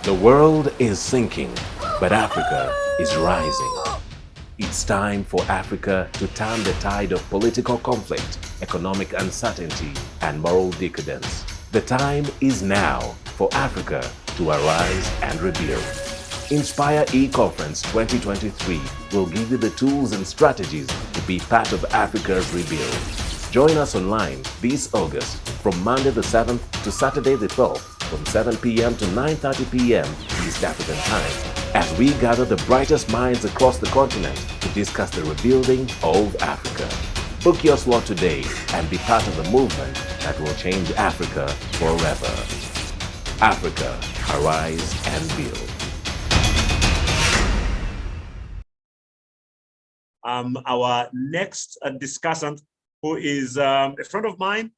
The world is sinking, but Africa is rising. It's time for Africa to turn the tide of political conflict, economic uncertainty, and moral decadence. The time is now for Africa to arise and rebuild. Inspire E-Conference 2023 will give you the tools and strategies to be part of Africa's rebuild. Join us online this August from Monday the 7th to Saturday the 12th from 7 p.m. to 9:30 p.m. East African Time as we gather the brightest minds across the continent to discuss the rebuilding of Africa. Book your slot today and be part of the movement that will change Africa forever. Africa, arise and build. Our next discussant, who is a friend of mine.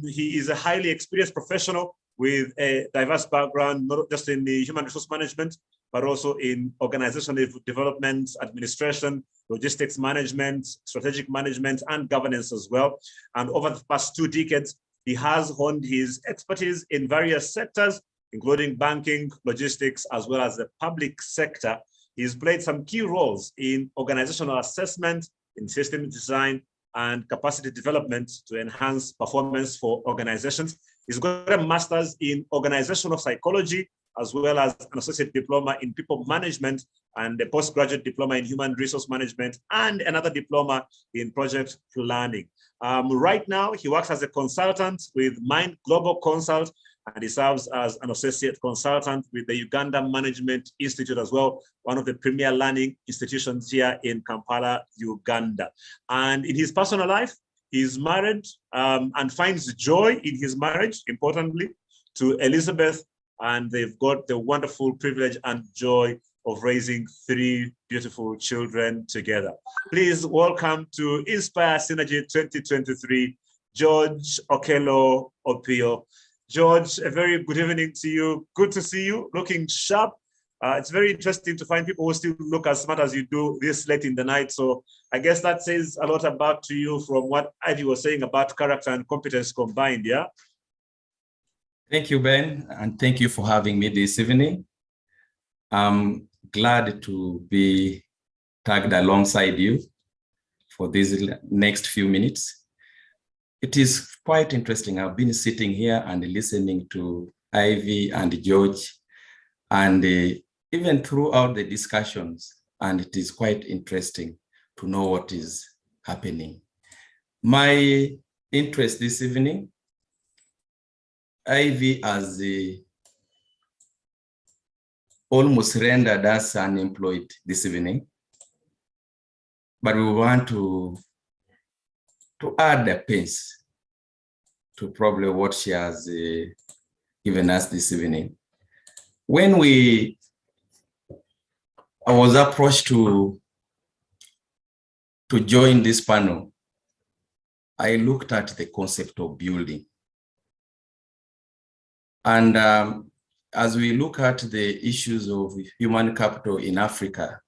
He is a highly experienced professional with a diverse background, not just in the human resource management, but also in organizational development, administration, logistics management, strategic management, and governance as well. And over the past 2 decades, he has honed his expertise in various sectors, including banking, logistics, as well as the public sector. He's played some key roles in organizational assessment, in system design, and capacity development to enhance performance for organizations. He's got a master's in organizational psychology, as well as an associate diploma in people management and a postgraduate diploma in human resource management and another diploma in project planning. Right now, he works as a consultant with Mind Global Consult, and he serves as an associate consultant with the Uganda Management Institute as well, one of the premier learning institutions here in Kampala, Uganda. And in his personal life, he's married and finds joy in his marriage, importantly, to Elizabeth, and they've got the wonderful privilege and joy of raising 3 beautiful children together. Please welcome to Inspire Synergy 2023, George Okello Opio. George, a very good evening to you. Good to see you, looking sharp. It's very interesting to find people who still look as smart as you do this late in the night. So I guess that says a lot about you from what Ivy was saying about character and competence combined, yeah? Thank you, Ben, and thank you for having me this evening. I'm glad to be tagged alongside you for these next few minutes. It is quite interesting. I've been sitting here and listening to Ivy and George, and even throughout the discussions, and it is quite interesting to know what is happening. My interest this evening, Ivy has almost rendered us unemployed this evening, but we want to add a pace to probably what she has given us this evening. When I was approached to join this panel, I looked at the concept of building. And as we look at the issues of human capital in Africa,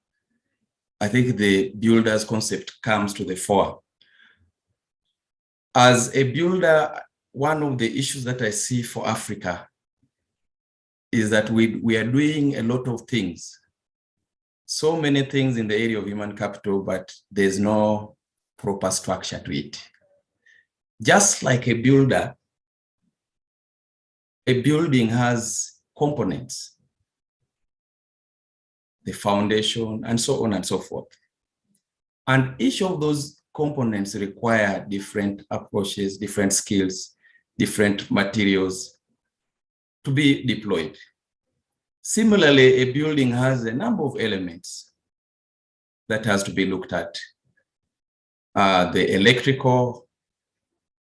I think the builders concept comes to the fore. As a builder, one of the issues that I see for Africa is that we are doing a lot of things. So many things in the area of human capital, but there's no proper structure to it. Just like a builder, a building has components, the foundation, and so on and so forth. And each of those components require different approaches, different skills, different materials to be deployed. Similarly, a building has a number of elements that has to be looked at. The electrical,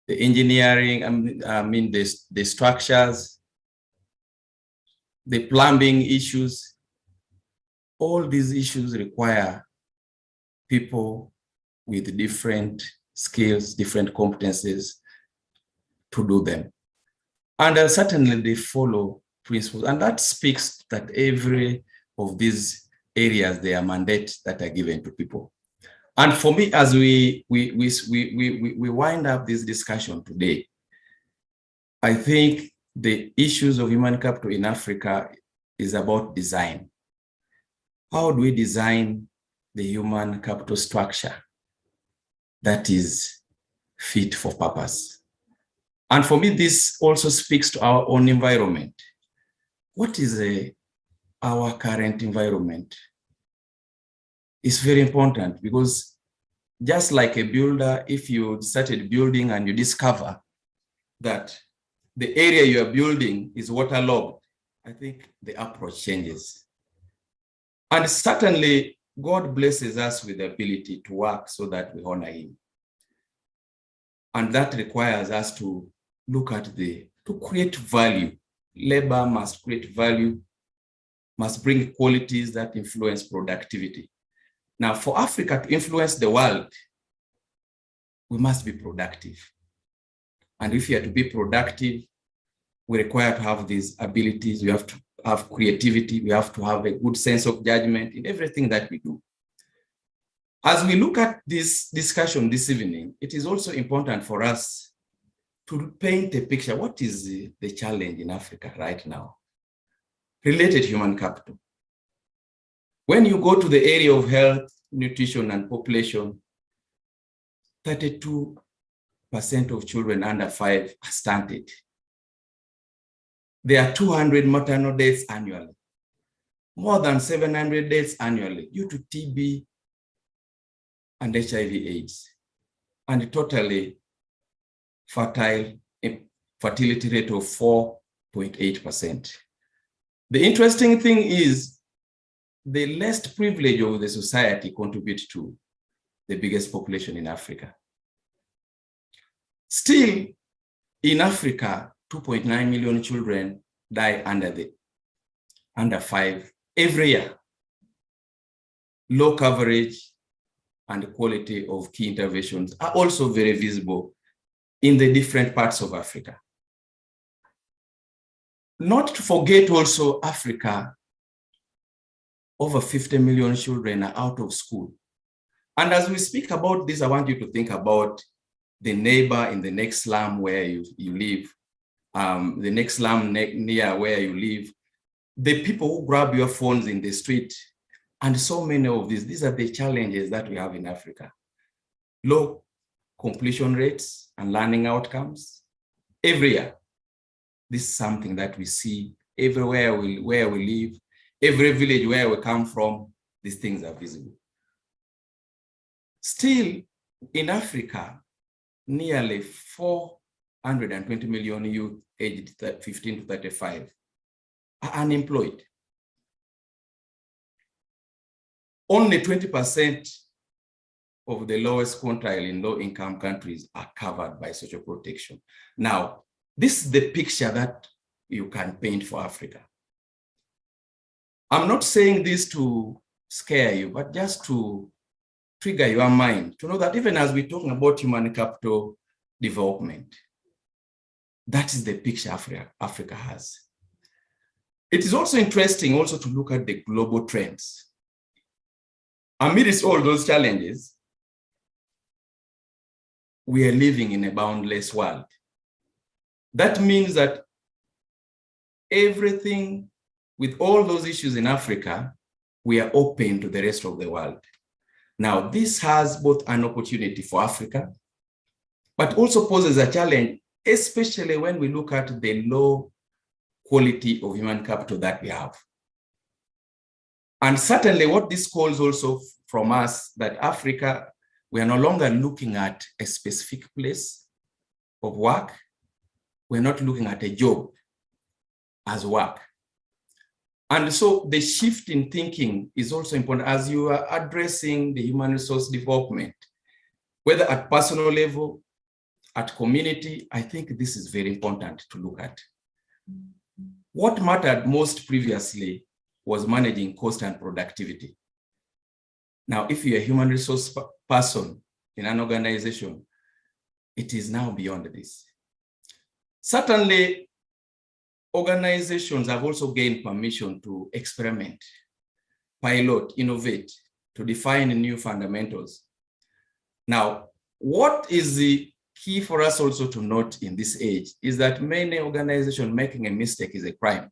the engineering, the structures, the plumbing issues. All these issues require people with different skills, different competencies to do them. And certainly they follow principles. And that speaks that every of these areas, they are mandates that are given to people. And for me, as we wind up this discussion today, I think the issues of human capital in Africa is about design. How do we design the human capital structure that is fit for purpose? And for me, this also speaks to our own environment. What is our current environment? It's very important because just like a builder, if you started building and you discover that the area you are building is waterlogged, I think the approach changes. And certainly, God blesses us with the ability to work so that we honor him. And that requires us to look at to create value. Labor must create value, must bring qualities that influence productivity. Now, for Africa to influence the world, we must be productive. And if you are to be productive, we require to have these abilities. We have to have creativity. We have to have a good sense of judgment in everything that we do. As we look at this discussion this evening, it is also important for us to paint a picture. What is the challenge in Africa right now? Related human capital. When you go to the area of health, nutrition, and population, 32% of children under 5 are stunted. There are 200 maternal deaths annually, more than 700 deaths annually due to TB and HIV/AIDS, and a totally fertility rate of 4.8%. The interesting thing is the least privilege of the society contributes to the biggest population in Africa. Still, in Africa, 2.9 million children die under 5 every year. Low coverage and quality of key interventions are also very visible in the different parts of Africa. Not to forget also Africa, over 50 million children are out of school. And as we speak about this, I want you to think about the neighbor in the next slum where you live, the next slum near where you live, the people who grab your phones in the street, and so many of these are the challenges that we have in Africa. Low completion rates and learning outcomes every year. This is something that we see everywhere where we live, every village where we come from, these things are visible. Still, in Africa, nearly 420 million youth aged 15 to 35 are unemployed. Only 20% of the lowest quintile in low-income countries are covered by social protection. Now, this is the picture that you can paint for Africa. I'm not saying this to scare you, but just to trigger your mind, to know that even as we're talking about human capital development, that is the picture Africa has. It is also interesting also to look at the global trends. Amidst all those challenges, we are living in a boundless world. That means that everything with all those issues in Africa, we are open to the rest of the world. Now, this has both an opportunity for Africa, but also poses a challenge, especially when we look at the low quality of human capital that we have. And certainly what this calls also from us, that Africa, we are no longer looking at a specific place of work. We're not looking at a job as work. And so the shift in thinking is also important as you are addressing the human resource development, whether at personal level, at community. I think this is very important to look at. What mattered most previously was managing cost and productivity. Now, if you're a human resource person in an organization, it is now beyond this. Certainly, organizations have also gained permission to experiment, pilot, innovate, to define new fundamentals. Now, what is the key for us also to note in this age is that many organizations making a mistake is a crime.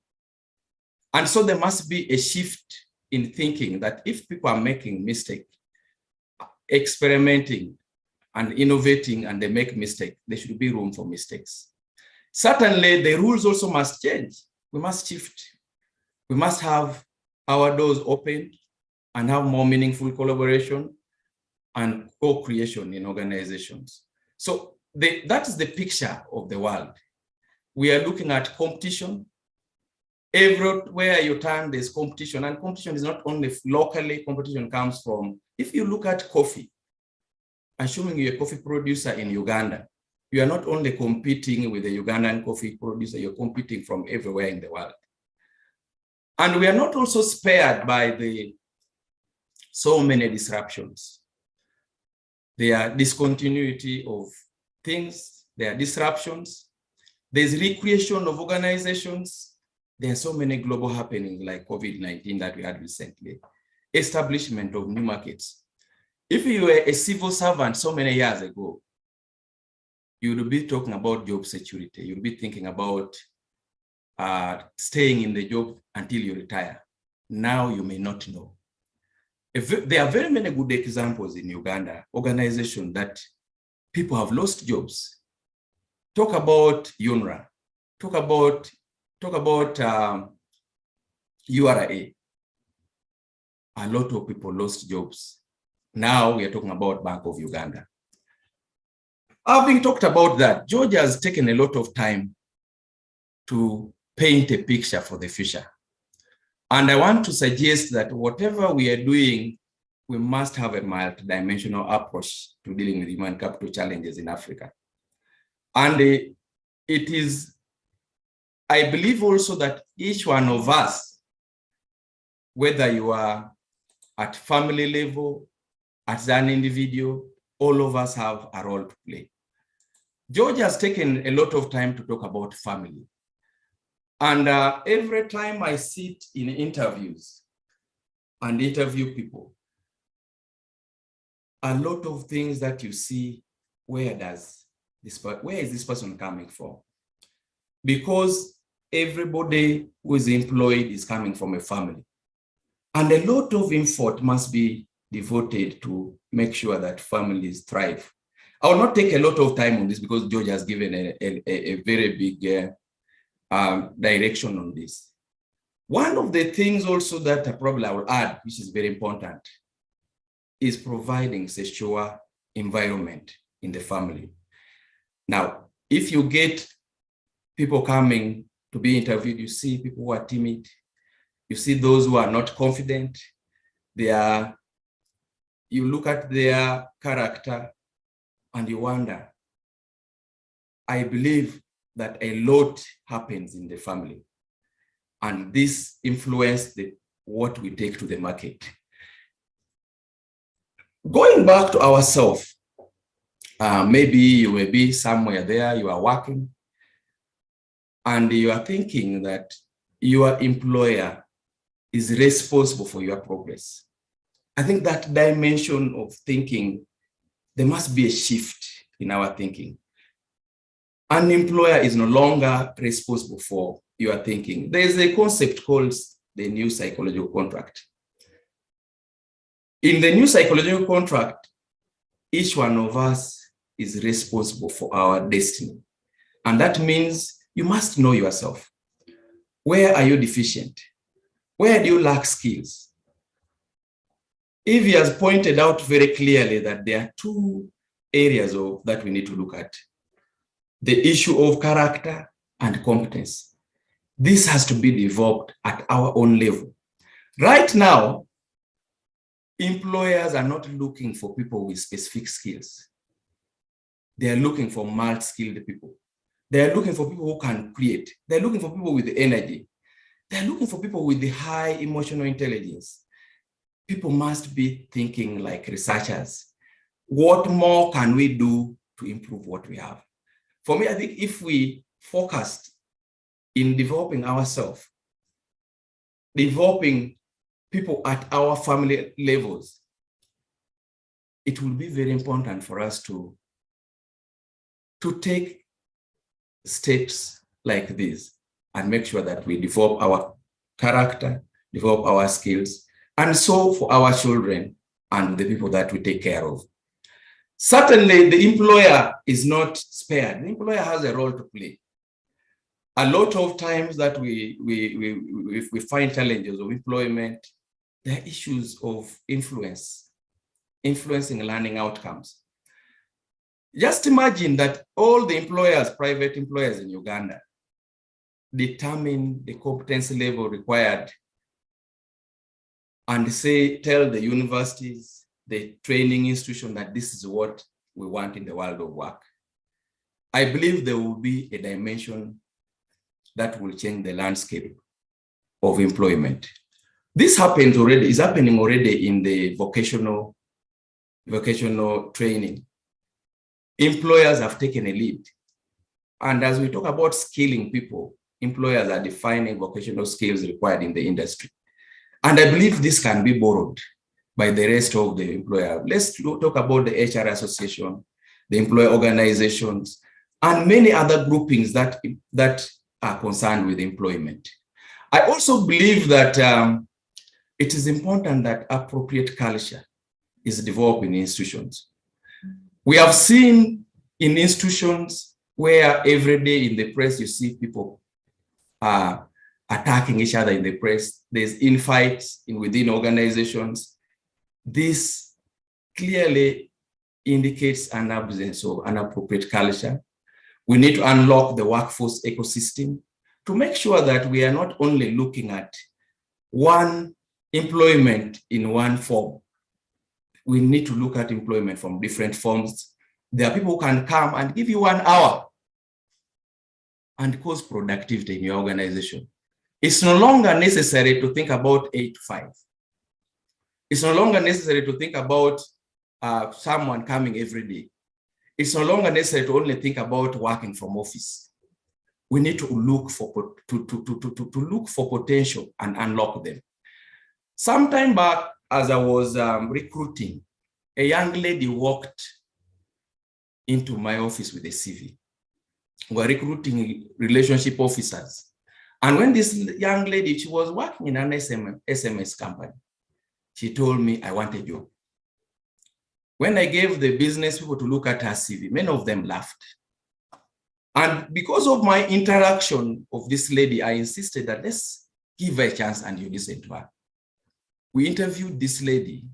And so there must be a shift in thinking that if people are making mistakes, experimenting and innovating, and they make mistakes, there should be room for mistakes. Certainly, the rules also must change. We must shift. We must have our doors open and have more meaningful collaboration and co-creation in organizations. So that is the picture of the world. We are looking at competition. Everywhere you turn, there's competition, and competition is not only locally. Competition comes from, if you look at coffee, assuming you're a coffee producer in Uganda, you are not only competing with the Ugandan coffee producer, you're competing from everywhere in the world. And we are not also spared by so many disruptions. There are discontinuity of things, there are disruptions, there's recreation of organizations. There are so many global happenings like COVID-19 that we had recently, establishment of new markets. If you were a civil servant so many years ago, you would be talking about job security. You'll be thinking about staying in the job until you retire. Now you may not know. There are very many good examples in Uganda, organizations that people have lost jobs. Talk about UNRWA, talk about URA. A lot of people lost jobs. Now we are talking about Bank of Uganda. Having talked about that, Georgia has taken a lot of time to paint a picture for the future. And I want to suggest that whatever we are doing, we must have a multidimensional approach to dealing with human capital challenges in Africa. And it is, I believe also that each one of us, whether you are at family level, as an individual, all of us have a role to play. George has taken a lot of time to talk about family. And every time I sit in interviews and interview people, a lot of things that you see, where is this person coming from? Because everybody who is employed is coming from a family. And a lot of effort must be devoted to make sure that families thrive. I will not take a lot of time on this because George has given a very big direction on this. One of the things also that probably I will add, which is very important, is providing a secure environment in the family. Now, if you get people coming to be interviewed, you see people who are timid, you see those who are not confident, you look at their character and you wonder. I believe that a lot happens in the family, and this influences what we take to the market. Going back to ourselves, maybe you may be somewhere there, you are working, and you are thinking that your employer is responsible for your progress. I think that dimension of thinking, there must be a shift in our thinking. An employer is no longer responsible for your thinking. There is a concept called the new psychological contract. In the new psychological contract, each one of us is responsible for our destiny. And that means you must know yourself. Where are you deficient? Where do you lack skills? Evie has pointed out very clearly that there are two areas that we need to look at. The issue of character and competence. This has to be developed at our own level. Right now, employers are not looking for people with specific skills. They are looking for multi-skilled people. They are looking for people who can create. They're looking for people with the energy. They're looking for people with the high emotional intelligence. People must be thinking like researchers. What more can we do to improve what we have? For me, I think if we focused in developing ourselves, developing people at our family levels, it will be very important for us to take steps like this and make sure that we develop character, develop our skills, and so for our children and the people that we take care of. Certainly, the employer is not spared. The employer has a role to play. A lot of times that we find challenges of employment, there are issues of influencing learning outcomes. Just imagine that all the employers, private employers in Uganda, determine the competency level required and tell the universities, the training institution that this is what we want in the world of work. I believe there will be a dimension that will change the landscape of employment. This happens already, is happening already in the vocational training. Employers have taken a lead. And as we talk about skilling people, employers are defining vocational skills required in the industry. And I believe this can be borrowed by the rest of the employer. Let's talk about the HR association, the employer organizations, and many other groupings that are concerned with employment. I also believe that it is important that appropriate culture is developed in institutions. We have seen in institutions where every day in the press you see people attacking each other in the press. There's infights within organizations. This clearly indicates an absence of an appropriate culture. We need to unlock the workforce ecosystem to make sure that we are not only looking at one employment in one form. We need to look at employment from different forms. There are people who can come and give you 1 hour and cause productivity in your organization. It's no longer necessary to think about 8 to 5. It's no longer necessary to think about someone coming every day. It's no longer necessary to only think about working from office. We need to look for look for potential and unlock them. Some time back, as I was recruiting, a young lady walked into my office with a CV. We're recruiting relationship officers. And when this young lady, she was working in an SMS company, she told me, I want a job. When I gave the business people to look at her CV, many of them laughed. And because of my interaction of this lady, I insisted that let's give her a chance and you listen to her. We interviewed this lady,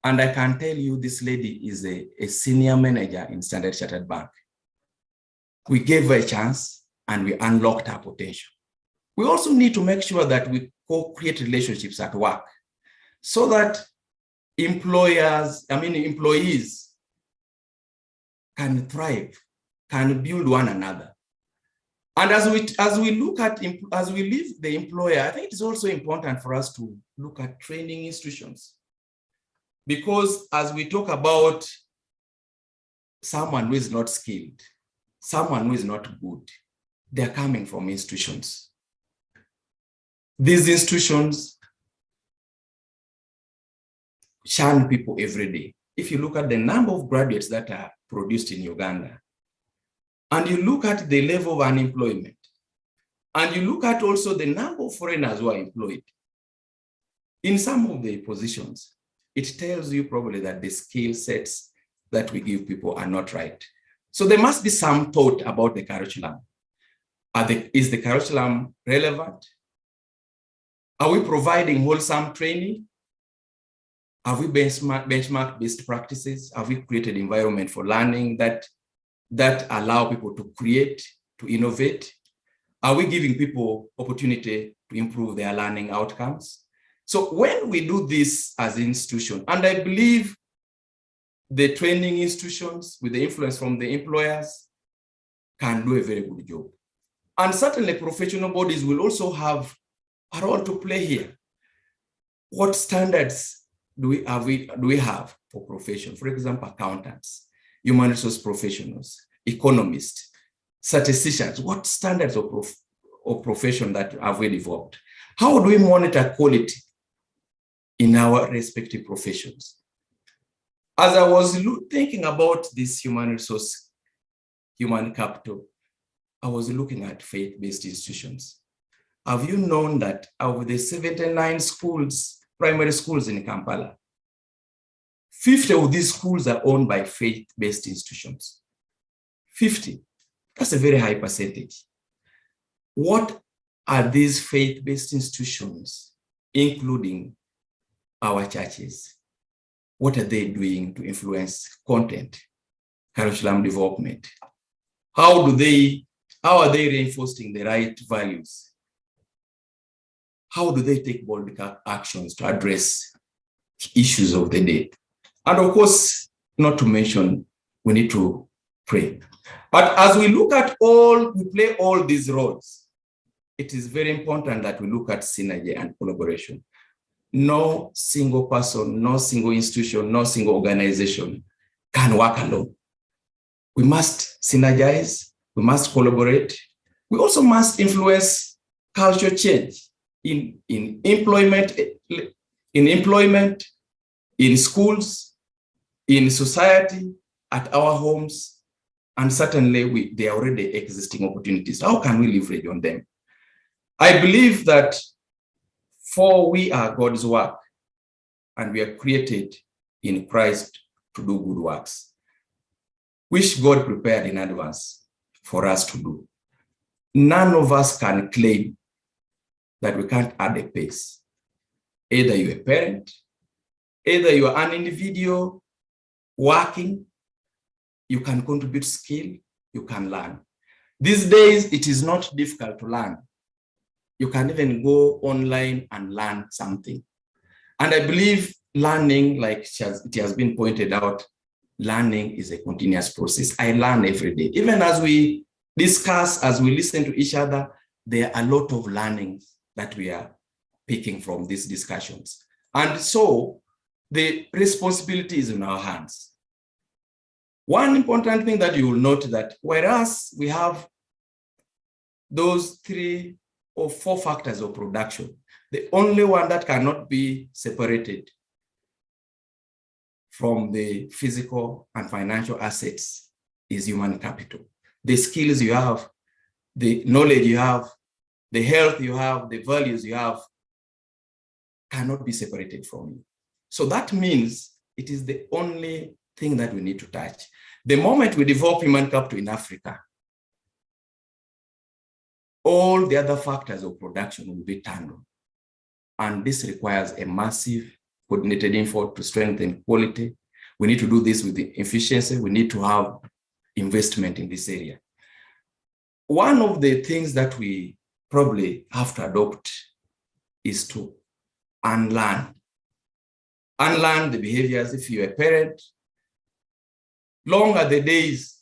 and I can tell you this lady is a senior manager in Standard Chartered Bank. We gave her a chance and we unlocked her potential. We also need to make sure that we co-create relationships at work so that employees can thrive, can build one another. And as we leave the employer, I think it is also important for us to look at training institutions. Because as we talk about someone who is not skilled, someone who is not good, they're coming from institutions. These institutions shun people every day. If you look at the number of graduates that are produced in Uganda, and you look at the level of unemployment, and you look at also the number of foreigners who are employed, in some of the positions, it tells you probably that the skill sets that we give people are not right. So there must be some thought about the curriculum. Is the curriculum relevant? Are we providing wholesome training? Have we benchmarked best practices? Have we created environment for learning that allow people to create, to innovate? Are we giving people opportunity to improve their learning outcomes? So when we do this as an institution, and I believe the training institutions with the influence from the employers can do a very good job. And certainly professional bodies will also have a role to play here. What standards do we have for profession? For example, accountants, human resource professionals, economists, statisticians. What standards of profession that have we developed? How do we monitor quality in our respective professions? As I was thinking about this human resource, human capital, I was looking at faith-based institutions. have you known that out of the 79 schools, primary schools in Kampala, 50 of these schools are owned by faith-based institutions? 50. That's a very high percentage. What are these faith-based institutions, including our churches? What are they doing to influence content, curriculum development? How are they reinforcing the right values? How do they take bold actions to address issues of the day? And of course, not to mention, we need to pray. But as we look at we play all these roles, it is very important that we look at synergy and collaboration. No single person, no single institution, no single organization can work alone. We must synergize, we must collaborate. We also must influence culture change in employment, in schools, in society, at our homes, and certainly there are already existing opportunities. How can we leverage on them? I believe that for we are God's work, and we are created in Christ to do good works, which God prepared in advance for us to do. None of us can claim that we can't add a pace. Either you're a parent, either you are an individual working, you can contribute skill, you can learn. These days, it is not difficult to learn. You can even go online and learn something. And I believe learning, like it has been pointed out, learning is a continuous process. I learn every day. Even as we discuss, as we listen to each other, there are a lot of learning that we are picking from these discussions. And so the responsibility is in our hands. One important thing that you will note that whereas we have those 3 or 4 factors of production, the only one that cannot be separated from the physical and financial assets is human capital. The skills you have, the knowledge you have, the health you have, the values you have cannot be separated from you. So that means it is the only thing that we need to touch. The moment we develop human capital in Africa, all the other factors of production will be turned on. And this requires a massive coordinated effort to strengthen quality. We need to do this with the efficiency. We need to have investment in this area. One of the things that we probably have to adopt is to unlearn the behaviors. If you're a parent, long are the days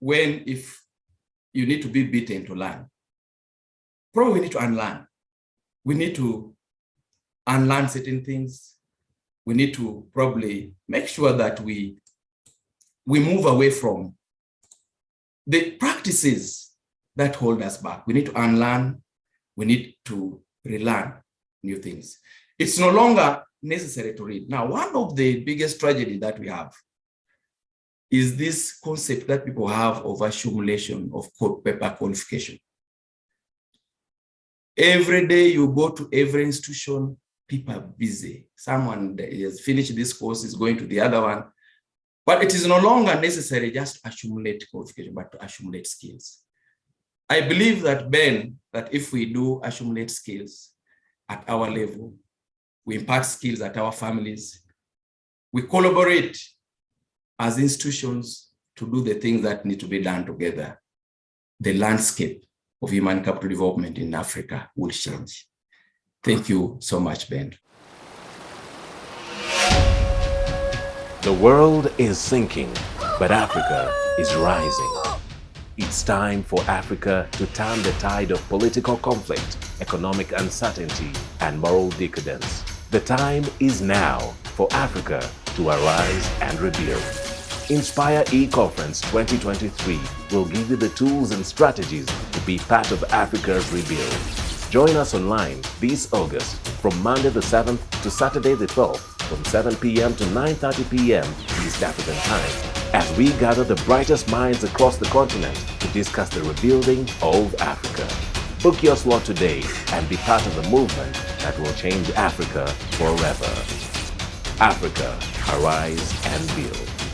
when if you need to be beaten to learn. Probably we need to unlearn. We need to unlearn certain things. We need to probably make sure that we move away from the practices that hold us back. We need to unlearn. We need to relearn new things. It's no longer necessary to read. Now, one of the biggest tragedy that we have is this concept that people have of accumulation of paper qualification. Every day you go to every institution, people are busy. Someone that has finished this course is going to the other one. But it is no longer necessary just to accumulate qualification, but to accumulate skills. I believe that, Ben, that if we do accumulate skills at our level, we impart skills at our families, we collaborate as institutions to do the things that need to be done together, the landscape of human capital development in Africa will change. Thank you so much, Ben. The world is sinking, but Africa is rising. It's time for Africa to turn the tide of political conflict, economic uncertainty, and moral decadence. The time is now for Africa to arise and rebuild. Inspire E-Conference 2023 will give you the tools and strategies to be part of Africa's rebuild. Join us online this August from Monday the 7th to Saturday the 12th from 7 p.m. to 9:30 p.m. East African Time as we gather the brightest minds across the continent to discuss the rebuilding of Africa. Book your slot today and be part of the movement that will change Africa forever. Africa, arise and build.